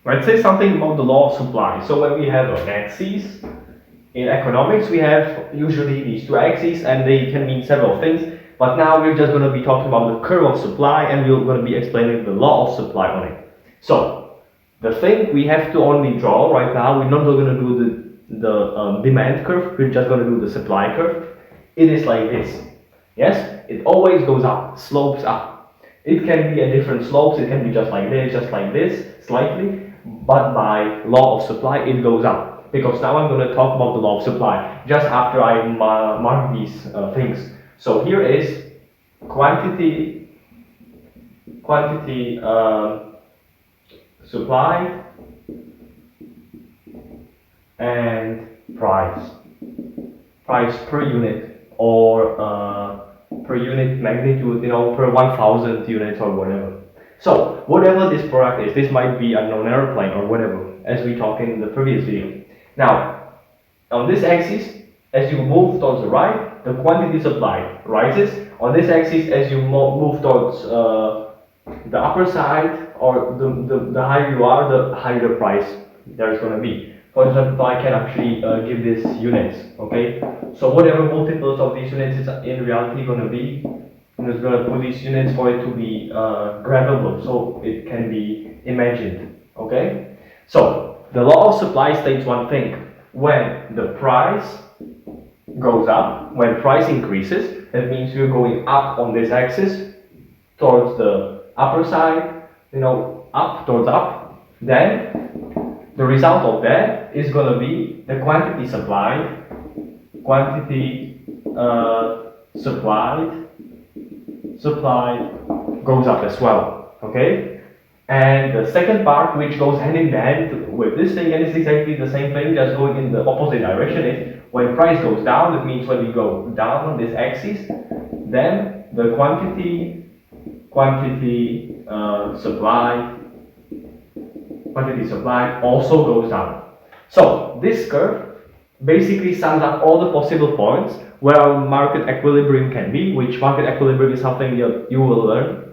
Let's say something about the law of supply. So when we have an axis in economics, we have usually these two axes and they can mean several things. But now we're just going to be talking about the curve of supply and we're going to be explaining the law of supply on it. So the thing we have to only draw right now, we're not going to do the demand curve, we're just going to do the supply curve. It is like this. Yes, it always goes up, slopes up. It can be at different slopes, it can be just like this, slightly, but by law of supply, it goes up. Because now I'm going to talk about the law of supply, just after I mark these things. So here is quantity supply and price per unit or per unit magnitude, per 1000 units or whatever. So whatever this product is, this might be an airplane or whatever, as we talked in the previous video. Now, on this axis, as you move towards the right, the quantity supplied rises. On this axis, as you move towards the upper side, or the higher you are, the higher the price there's going to be. For example, I can actually give this units, okay? So whatever multiples of these units is in reality going to be, I'm just going to put these units for it to be grabbable, so it can be imagined, okay? So the law of supply states one thing: when the price goes up, when price increases, that means you're going up on this axis towards the upper side, up towards up, then the result of that is going to be the quantity supplied goes up as well, okay? And the second part, which goes hand in hand with this thing, and it's exactly the same thing, just going in the opposite direction, is when price goes down, that means when we go down on this axis, then the quantity supply also goes down. So this curve basically sums up all the possible points where our market equilibrium can be, which market equilibrium is something you will learn.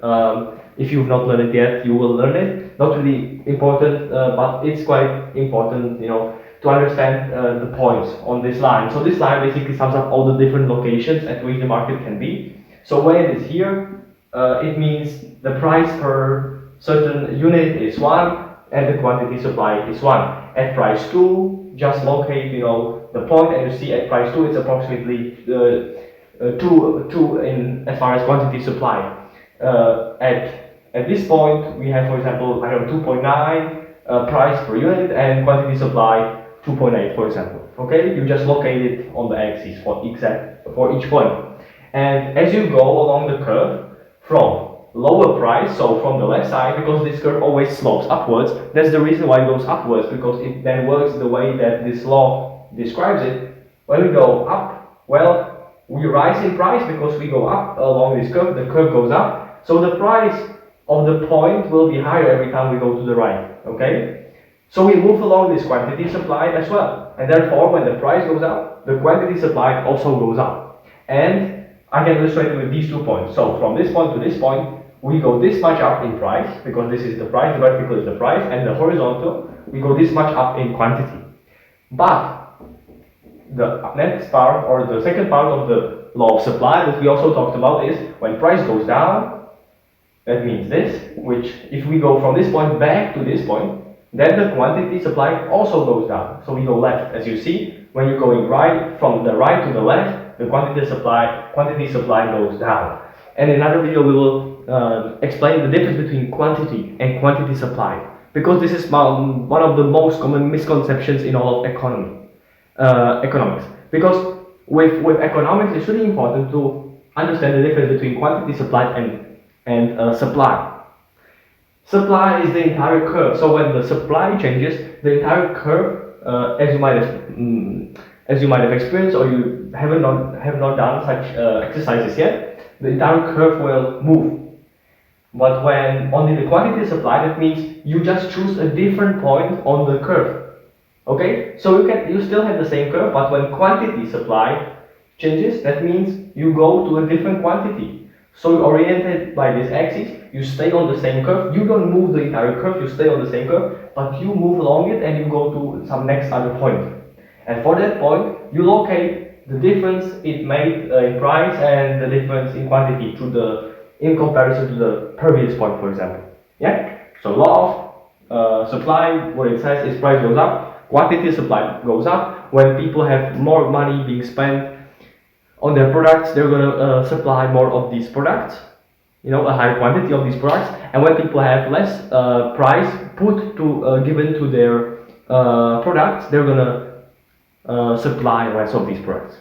If you've not learned it yet, you will learn it. Not really important, but it's quite important, to understand the points on this line. So this line basically sums up all the different locations at which the market can be. So when it is here, it means the price per certain unit is 1 and the quantity supplied is 1. At price 2, just locate the point, and you see at price 2 it's approximately 2 in as far as quantity supplied. At this point we have, for example, 2.9 price per unit and quantity supply 2.8, for example. Okay, you just locate it on the axis for each point. And as you go along the curve from lower price, so from the left side, because this curve always slopes upwards, that's the reason why it goes upwards, because it then works the way that this law describes it. When we go up, well, we rise in price because we go up along this curve, the curve goes up, so the price of the point will be higher every time we go to the right, okay? So we move along this quantity supplied as well, and therefore when the price goes up, the quantity supplied also goes up. And I can illustrate it with these 2 points. So from this point to this point, we go this much up in price, because this is the price, the vertical is the price, and the horizontal, we go this much up in quantity. But the next part, or the second part of the law of supply that we also talked about, is when price goes down, that means this, which if we go from this point back to this point, then the quantity supplied also goes down. So we go left, as you see, when you're going right, from the right to the left, the quantity supply goes down. And in another video we will explain the difference between quantity and quantity supply, because this is one of the most common misconceptions in all of economics. Because with economics, it's really important to understand the difference between quantity supplied and supply. Supply is the entire curve. So when the supply changes, the entire curve, as you might have experienced, or you have not done such exercises yet, the entire curve will move. But when only the quantity is supplied, that means you just choose a different point on the curve. Okay, so you still have the same curve, but when quantity supplied changes, that means you go to a different quantity. So you're oriented by this axis, you stay on the same curve, you don't move the entire curve, you stay on the same curve, but you move along it and you go to some next other point. And for that point, you locate the difference it made in price and the difference in quantity in comparison to the previous point, for example. Yeah. So law of supply, what it says is price goes up, quantity supply goes up. When people have more money being spent on their products, they're gonna supply more of these products, a higher quantity of these products. And when people have less price put to given to their products, they're gonna supply less of these products.